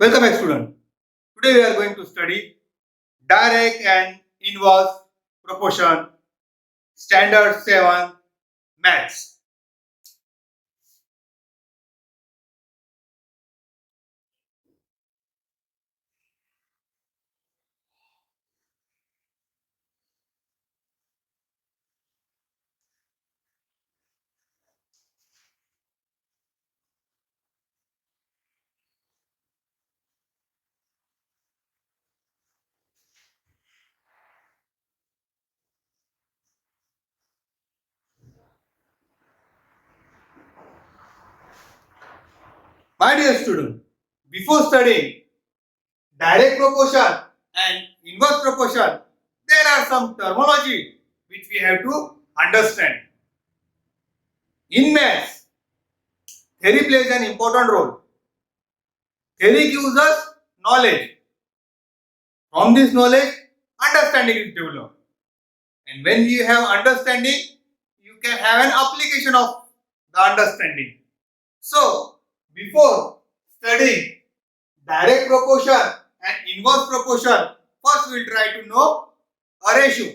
Welcome back, student. Today we are going to study direct and inverse proportion, standard 7 maths. My dear student, before studying direct proportion and inverse proportion, there are some terminology which we have to understand. In maths, theory plays an important role. Theory gives us knowledge. From this knowledge, understanding is developed. And when you have understanding, you can have an application of the understanding. So, before studying direct proportion and inverse proportion, first we'll try to know a ratio.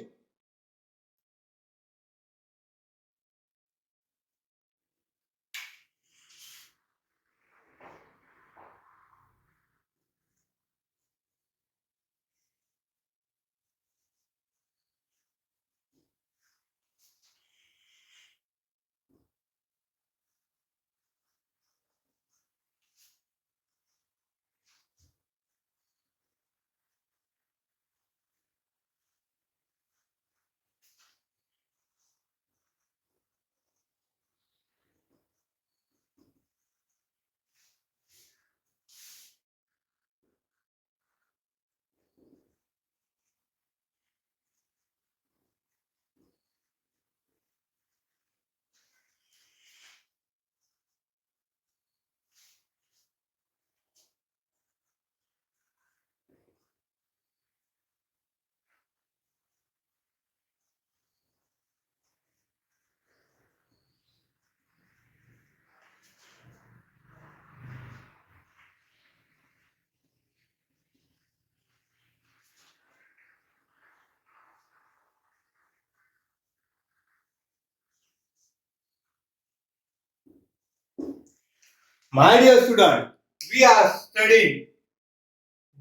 My dear student, we are studying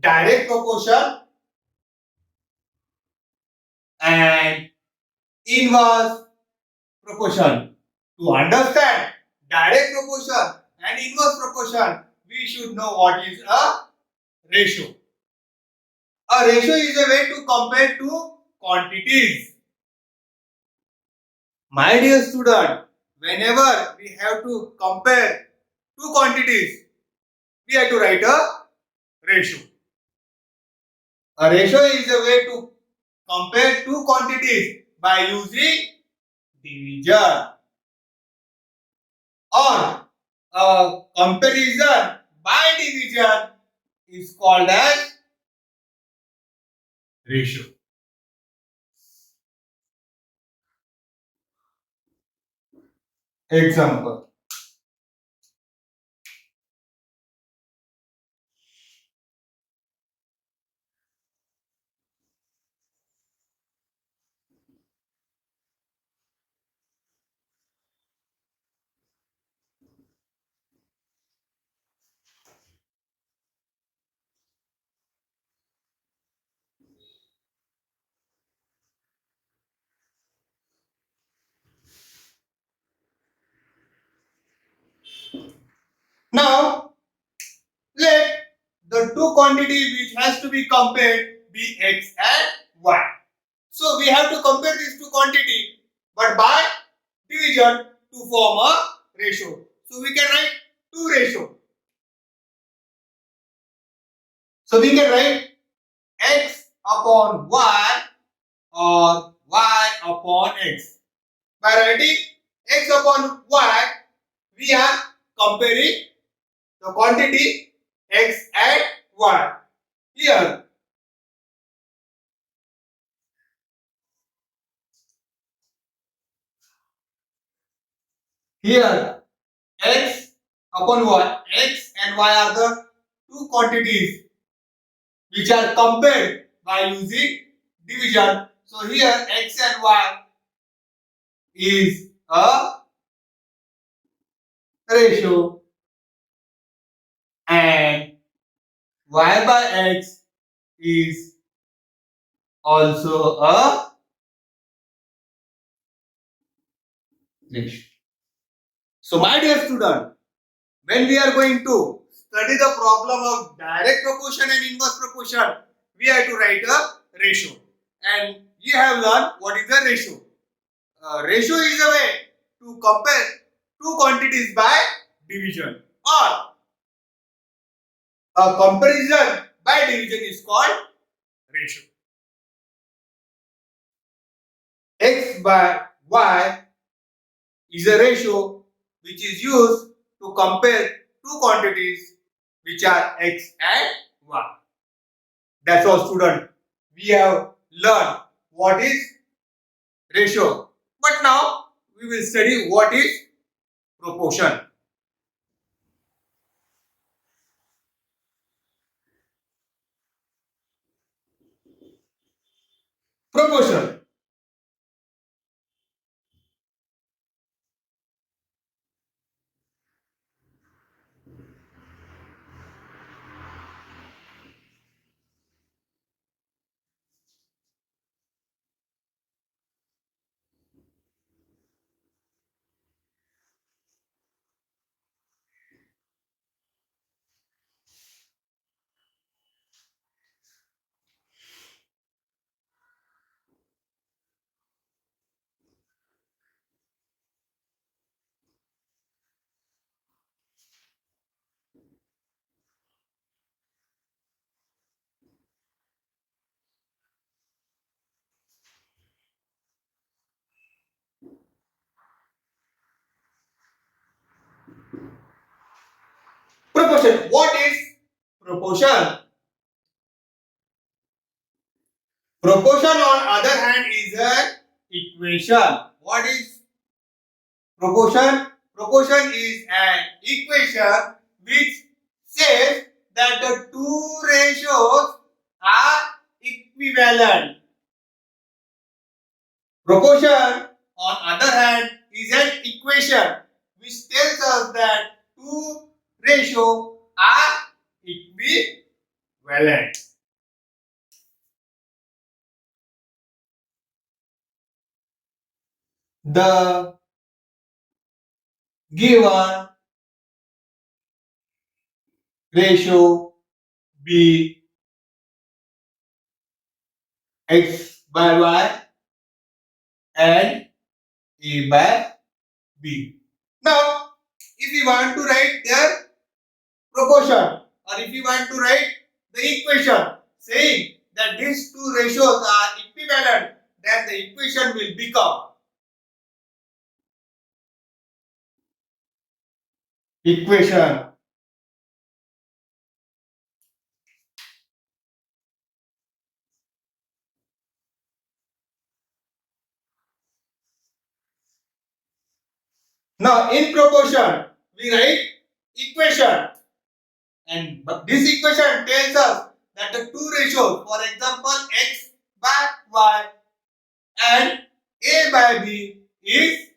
direct proportion and inverse proportion. To understand direct proportion and inverse proportion, we should know what is a ratio. A ratio is a way to compare two quantities. My dear student, whenever we have to compare two quantities, we have to write a ratio. A ratio is a way to compare two quantities by using division, or a comparison by division is called as ratio. Example. Now, let the two quantities which has to be compared be x and y. So we have to compare these two quantities, but by division to form a ratio. So we can write two ratio. So we can write x upon y or y upon x. By writing x upon y, we are comparing the quantity x and y. Here, here x upon y, x and y are the two quantities which are compared by using division. So here x and y is a ratio and y by x is also a ratio. So my dear student, when we are going to study the problem of direct proportion and inverse proportion, we have to write a ratio. And you have learned what is a ratio. Ratio is a way to compare two quantities by division, or a comparison by division is called ratio. X by y is a ratio which is used to compare two quantities which are x and y. That's all, student. We have learned what is ratio. But now we will study what is proportion. Proportion. Proportion. What is proportion? Proportion on other hand is an equation. What is proportion? Proportion is an equation which says that the two ratios are equivalent. Proportion on other hand is an equation which tells us that two ratios are equivalent. The given ratio be x by y and a by b. Now, if we want to write their proportion, or if we want to write the equation saying that these two ratios are equivalent, then the equation will become equation now in proportion we write equation, and this equation tells us that the two ratios, for example x by y and a by b, is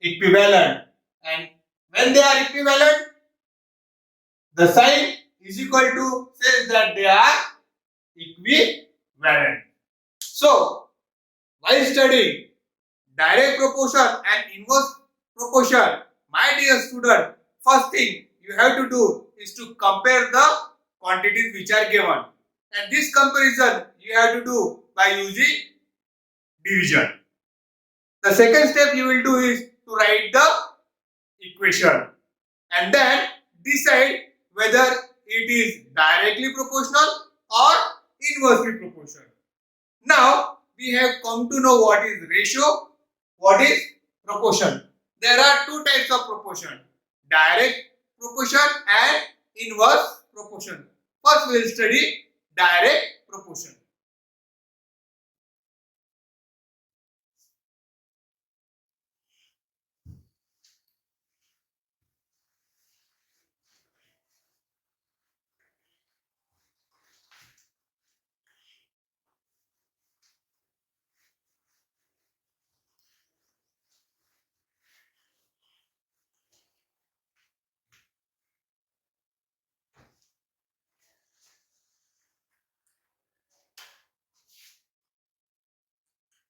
equivalent, and when they are equivalent, the sign is equal to says that they are equivalent. So while studying direct proportion and inverse proportion, my dear student, first thing you have to do is to compare the quantities which are given, and this comparison you have to do by using division. The second step you will do is to write the equation and then decide whether it is directly proportional or inversely proportional. Now we have come to know what is ratio, what is proportion. There are two types of proportion: direct proportion and inverse proportion. First we will study direct proportion.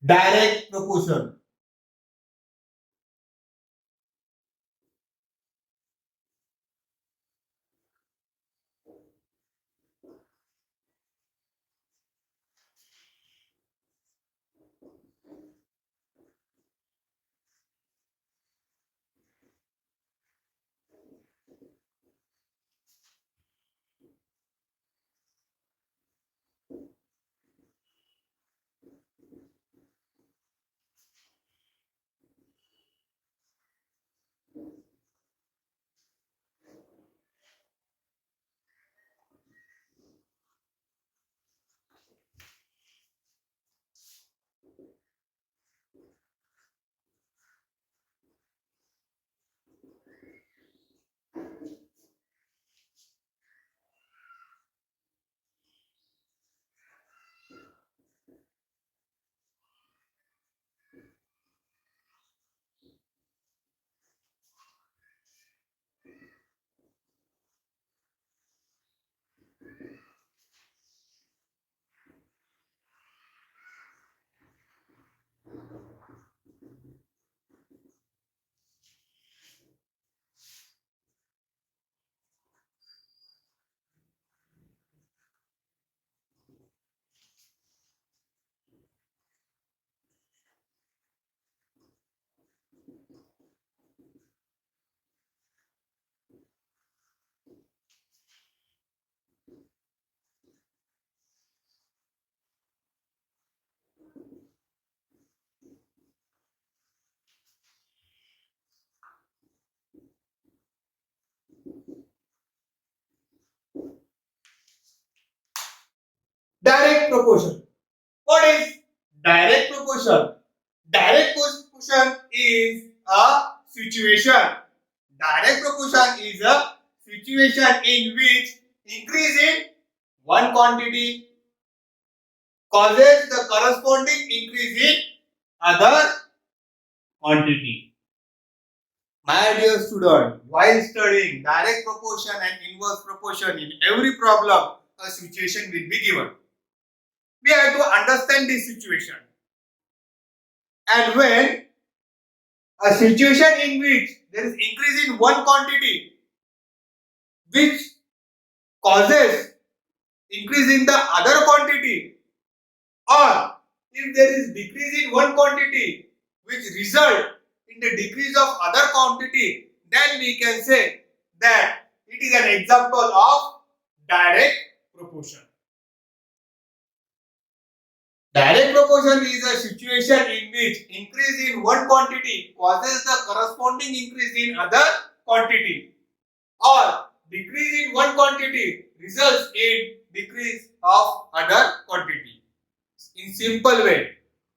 Direct proportion. Direct proportion. What is direct proportion? Direct proportion is a situation. Direct proportion is a situation in which increase in one quantity causes the corresponding increase in other quantity. My dear student, while studying direct proportion and inverse proportion in every problem, a situation will be given. We have to understand this situation. And when a situation in which there is increase in one quantity which causes increase in the other quantity, or if there is decrease in one quantity which result in the decrease of other quantity, then we can say that it is an example of direct proportion. Direct proportion is a situation in which increase in one quantity causes the corresponding increase in other quantity, or decrease in one quantity results in decrease of other quantity. In simple way,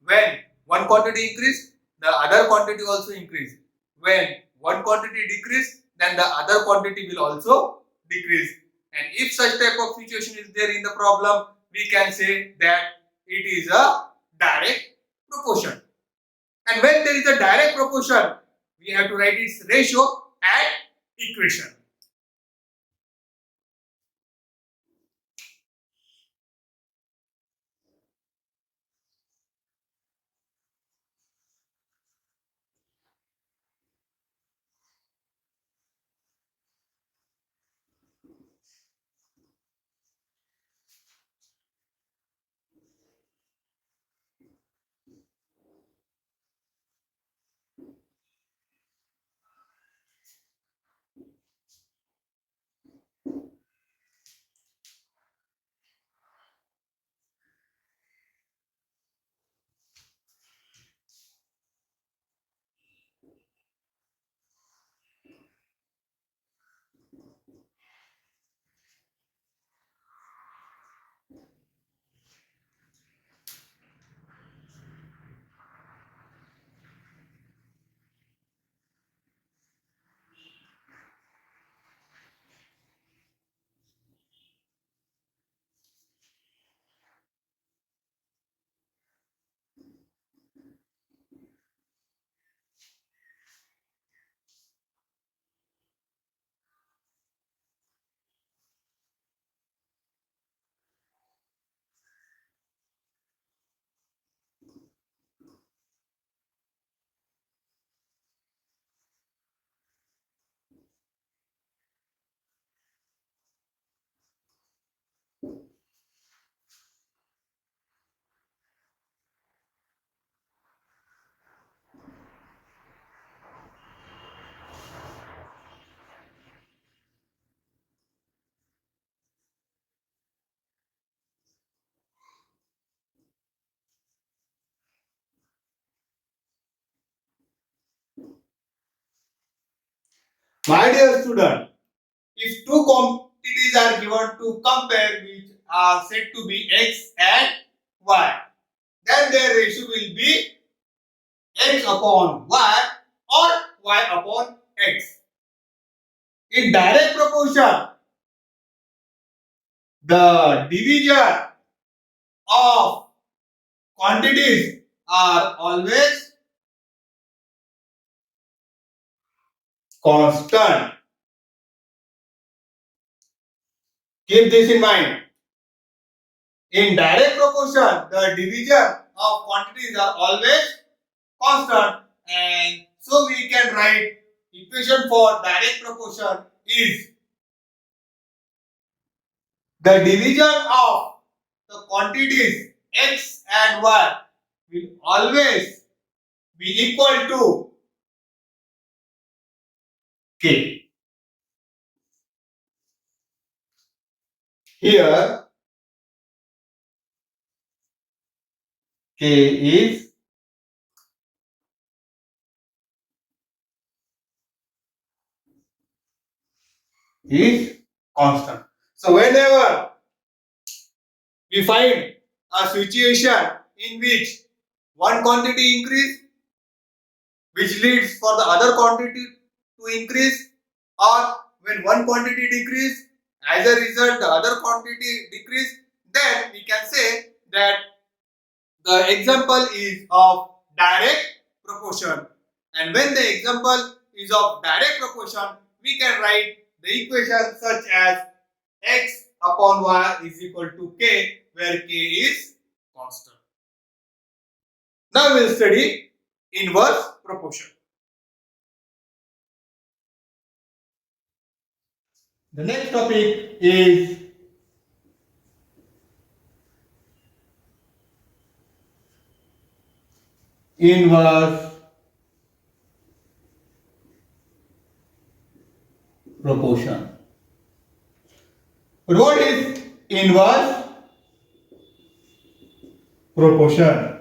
when one quantity increase, the other quantity also increase. When one quantity decrease, then the other quantity will also decrease. And if such type of situation is there in the problem, we can say that it is a direct proportion. And when there is a direct proportion, we have to write its ratio and equation. My dear student, if two quantities are given to compare which are said to be x and y, then their ratio will be x upon y or y upon x. In direct proportion, the divisor of quantities are always constant. Keep this in mind. In direct proportion, the divisor of quantities are always constant, and so we can write equation for direct proportion is the division of the quantities x and y will always be equal to k. Here k is constant. So whenever we find a situation in which one quantity increase, which leads for the other quantity to increase, or when one quantity decrease, as a result the other quantity decrease, then we can say that the example is of direct proportion. And when the example is of direct proportion, we can write the equation such as x upon y is equal to k, where k is constant. Now we will study inverse proportion. The next topic is inverse proportion. But what is inverse proportion?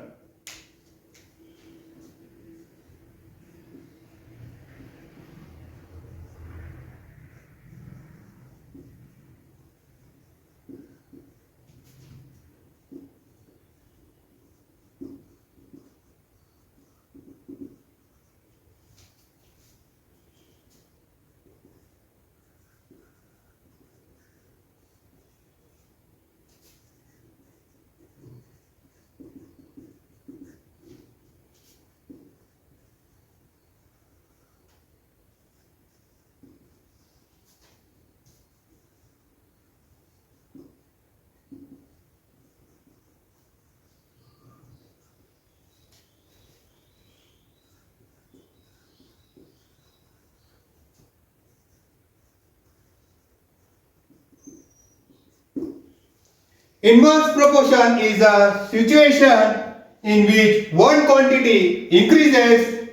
Inverse proportion is a situation in which one quantity increases,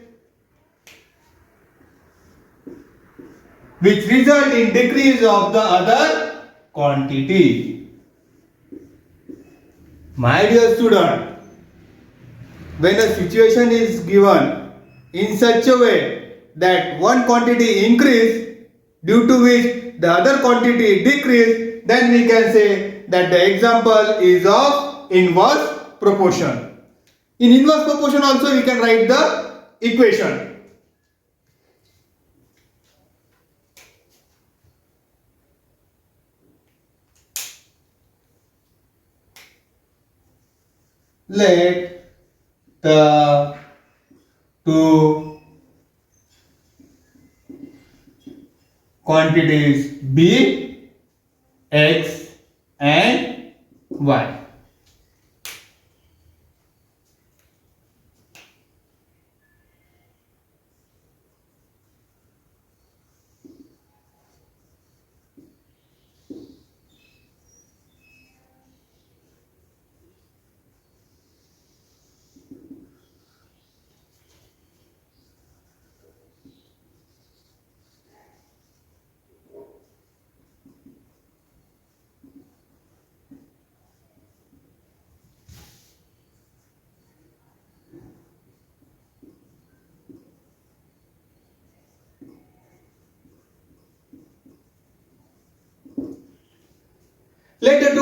which result in decrease of the other quantity. My dear student, when a situation is given in such a way that one quantity increase due to which the other quantity decrease, then we can say that the example is of inverse proportion. In inverse proportion also we can write the equation. Let the two quantities be x and y.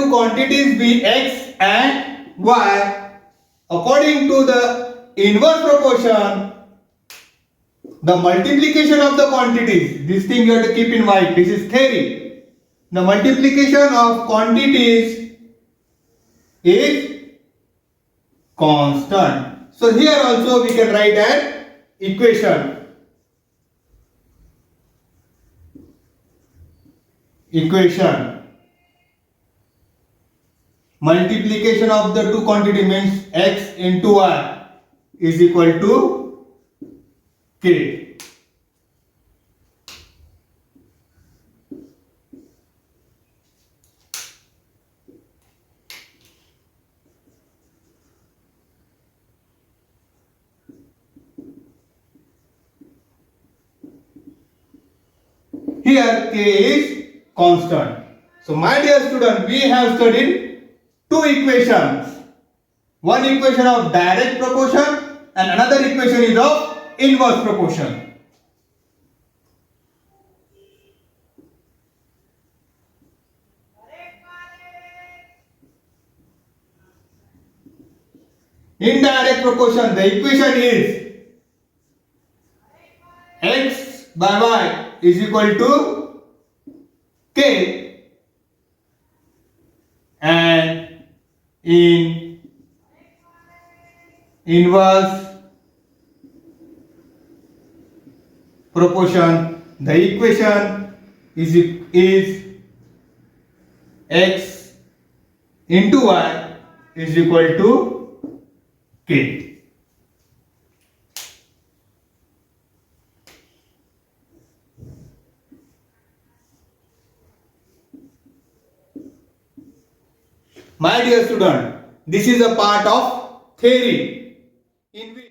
two quantities be x and y, according to the inverse proportion, the multiplication of the quantities, this thing you have to keep in mind, this is theory. The multiplication of quantities is constant. So here also we can write an equation. Multiplication of the two quantity means x into y is equal to k. Here k is constant. So my dear student, we have studied two equations. One equation of direct proportion and another equation is of inverse proportion. In direct proportion, the equation is x by y is equal to k, and in inverse proportion, the equation is x into y is equal to k. My dear student, this is a part of theory in which